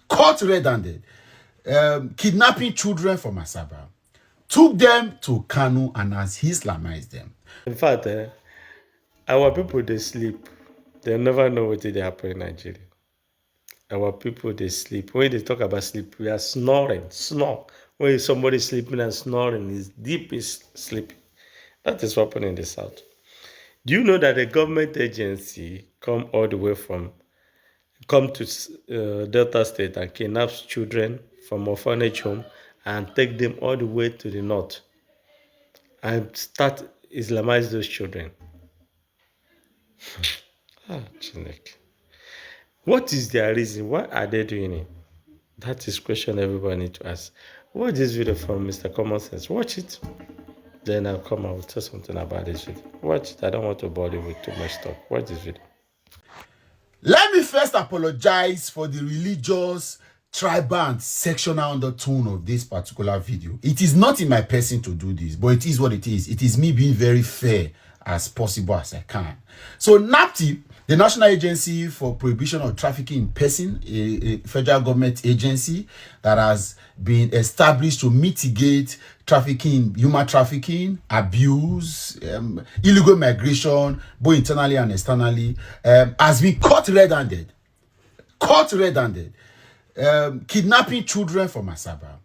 caught red-handed, kidnapping children from Asaba, took them to Kanu and has Islamized them. In fact, our people they sleep. They never know what they happen in Nigeria. Our people they sleep. When they talk about sleep, we are snoring, snore. When somebody sleeping and snoring, is deep is sleeping. That is what happening in the south. Do you know that a government agency come to Delta State and kidnaps children from orphanage home and take them all the way to the north and start Islamize those children? Chineke. What is their reason? Why are they doing it? That is question everybody need to ask. Watch this video from Mr. Common Sense. Watch it. Then I'll come out and tell something about this video. Watch it. I don't want to bother you with too much stuff. Watch this video. Let me first apologize for the religious, tribal, and sectional undertone of this particular video. It is not in my person to do this, but it is what it is. It is me being very fair as possible as I can. So NAPTIP, the National Agency for Prohibition of Trafficking in Person, a federal government agency that has been established to mitigate trafficking, human trafficking, abuse, illegal migration, both internally and externally, has been caught red-handed, kidnapping children from Asaba,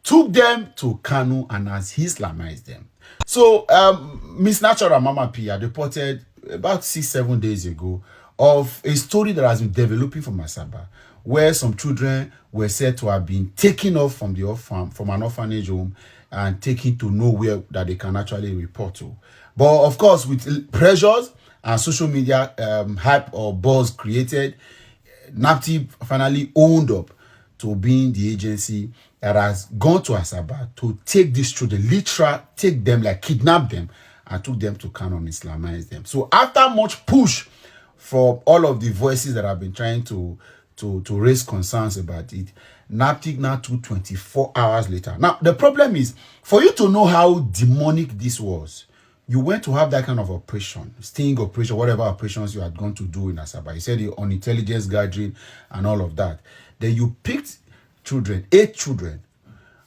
took them to Kanu and has Islamized them. So, Miss Natural Mama P had reported about 6-7 days ago of a story that has been developing from Asaba, where some children were said to have been taken off from an orphanage home and taken to nowhere that they can actually report to. But of course, with pressures and social media hype or buzz created, NAPTIP finally owned up to being the agency that has gone to Asaba to take these children, literally take them, like kidnap them, and took them to Kanu and Islamize them. So after much push from all of the voices that have been trying to raise concerns about it, NAPTIP now took 24 hours later. Now, the problem is, for you to know how demonic this was, you went to have that kind of operation, sting operation, whatever operations you had gone to do in Asaba. You said on intelligence gathering and all of that. Then you picked children, 8 children,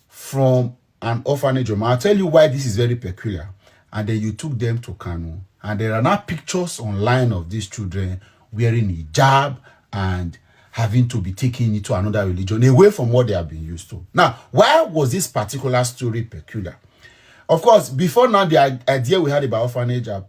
from an orphanage home. I'll tell you why this is very peculiar. And then you took them to Kanu. And there are now pictures online of these children wearing hijab and having to be taken into another religion, away from what they have been used to. Now, why was this particular story peculiar? Of course, before now, the idea we had about orphanage are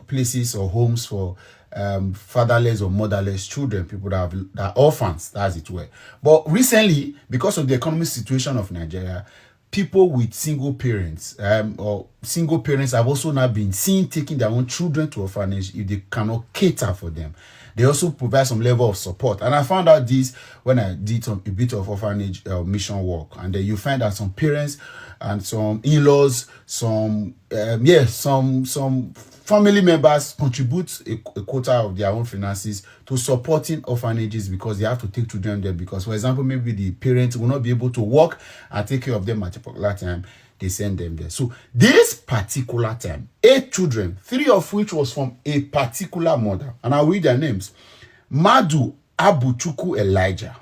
places or homes for fatherless or motherless children, people that are orphans, as it were. But recently, because of the economic situation of Nigeria, people with single parents have also now been seen taking their own children to orphanage if they cannot cater for them. They also provide some level of support. And I found out this when I did a bit of orphanage mission work. And then you find that some parents and some in-laws, some family members contribute a quota of their own finances to supporting orphanages because they have to take children there. Because, for example, maybe the parents will not be able to work and take care of them at a particular time. They send them there. So this particular time, 8 children, 3 of which was from a particular mother, and I'll read their names: Madu Abuchuku Elijah,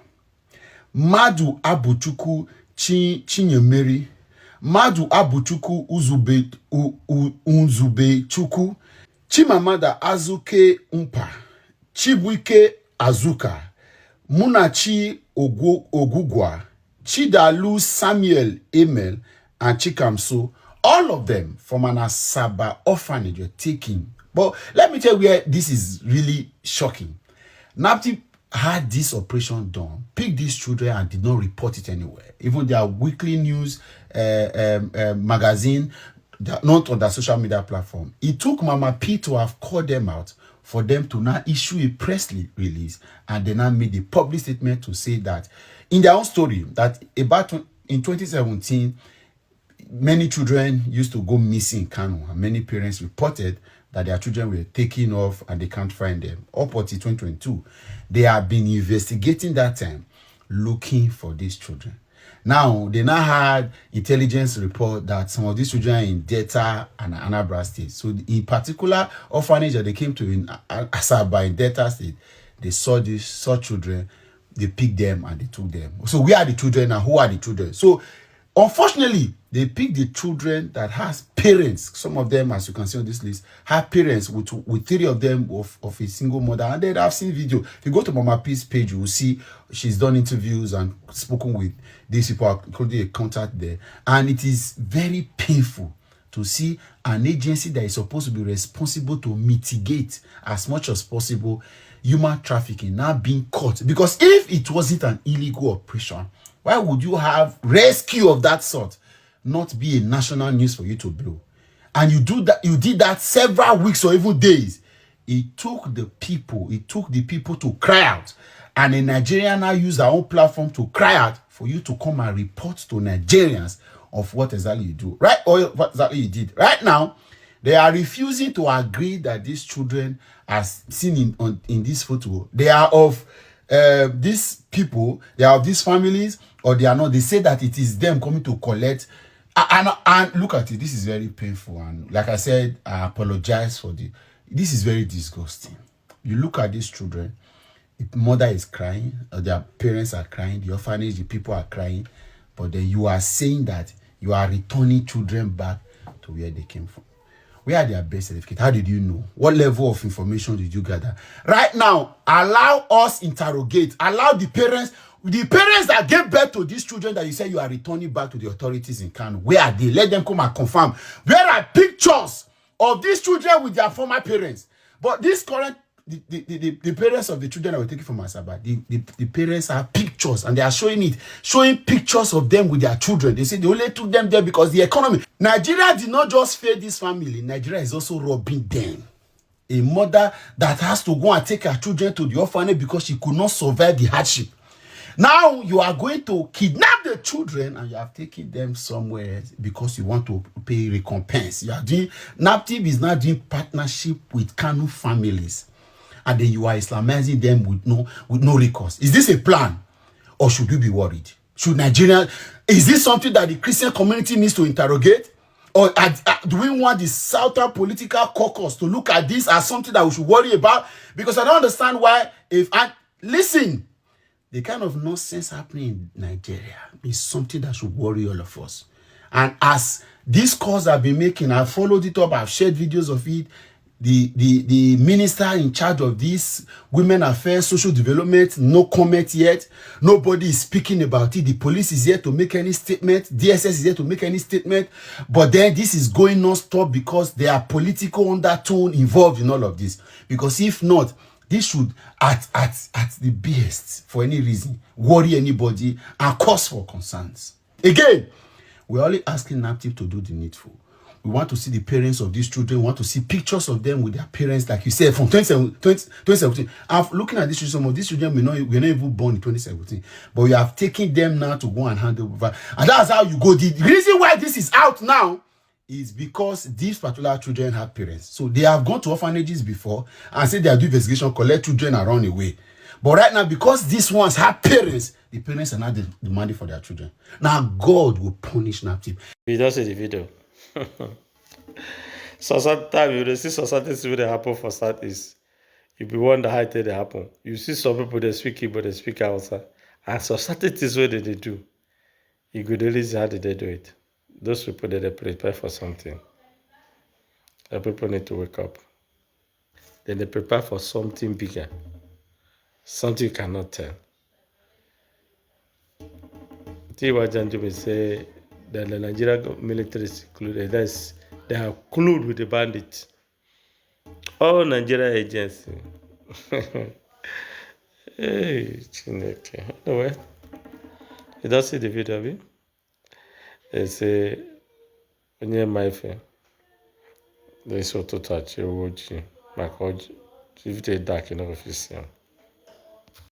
Madu Abuchuku Chinyemeri, Madu Abuchuku Unzube Chuku, Chimamanda Azuke Umpa, Chibuike Azuka, Munachi Ogugwa, Chidalu Samuel Emel, and Chikamso, all of them from an Asaba orphanage were taken. But let me tell you where this is really shocking. NAPTIP had this operation done, picked these children and did not report it anywhere. Even their weekly news magazine, not on their social media platform. It took Mama P to have called them out for them to now issue a press release, and they now made a public statement to say that in their own story, that about in 2017, many children used to go missing in Kanu, and many parents reported that their children were taken off and they can't find them. Up until 2022, they have been investigating that time, looking for these children. Now, they now had intelligence report that some of these children are in Delta and Anambra State. So, in particular, orphanage that they came to in Asaba in Delta State, they saw children. they picked them and they took them. So where are the children and who are the children? So unfortunately, they picked the children that has parents. Some of them, as you can see on this list, have parents with 3 of them of a single mother. And then I've seen video. If you go to Mama P's page, you will see she's done interviews and spoken with these people, including a contact there. And it is very painful to see an agency that is supposed to be responsible to mitigate as much as possible human trafficking now being caught. Because if it wasn't an illegal operation, why would you have rescue of that sort not be a national news for you to blow? And you did that several weeks or even days. It took the people to cry out. And a Nigerian now use their own platform to cry out for you to come and report to Nigerians of what exactly you do. Right? Or what exactly you did. Right now, they are refusing to agree that these children, as seen in this photo, they are of these people, they are of these families, or they are not. They say that it is them coming to collect. And look at it. This is very painful. And like I said, I apologize for this is very disgusting. You look at these children. The mother is crying, or their parents are crying, the orphanage, the people are crying, but then you are saying that you are returning children back to where they came from. Where are their birth certificates? How did you know? What level of information did you gather? Right now, allow us interrogate. Allow the parents that gave birth to these children that you say you are returning back to the authorities in Kano. Where are they? Let them come and confirm. Where are pictures of these children with their former parents? But this current the parents of the children that were taken from Asaba, the parents have pictures and they are showing pictures of them with their children. They say they only took them there because the economy. Nigeria did not just fail this family. Nigeria is also robbing them. A mother that has to go and take her children to the orphanage because she could not survive the hardship. Now you are going to kidnap the children and you have taken them somewhere because you want to pay recompense. You are doing NAPTIP is now doing partnership with Kanu families. And then you are Islamizing them with no recourse. Is this a plan? Or should we be worried? Should Nigeria, is this something that the Christian community needs to interrogate? Or do we want the Southern political caucus to look at this as something that we should worry about? Because I don't understand why, listen, the kind of nonsense happening in Nigeria is something that should worry all of us. And as this calls I've been making, I've followed it up, I've shared videos of it. The minister in charge of this women affairs, social development, no comment yet. Nobody is speaking about it. The police is here to make any statement. DSS is here to make any statement. But then this is going non-stop because there are political undertone involved in all of this. Because if not, this should, at the best, for any reason, worry anybody and cause for concerns. Again, we're only asking NAPTIP to do the needful. We want to see the parents of these children. We want to see pictures of them with their parents, like you said, from 2017. I'm looking at these children. Some of these children were not even born in 2017. But we have taken them now to go and hand over. And that's how you go. The reason why this is out now is because these particular children have parents. So they have gone to orphanages before and said they are doing investigation, collect children and run away. But right now, because these ones have parents, the parents are not demanding for their children. Now God will punish NAPTIP. You don't see the video. So sometimes you see some things will happen for Southeast. You be wonder how they happen. You see some people they speak Igbo, they speak Hausa. And so certain things what they do. You could really see how did they do it. Those people they prepare for something. The people need to wake up. Then they prepare for something bigger. Something you cannot tell. Tiwa Janjumi say that the Nigerian military is included. They are collude with the bandits. All Nigerian agency. Hey, Chineke. Anyway, you don't see the video of it? They say, onye maife. They say, to touch your watch. My coach, if they dark, you know, if you see him.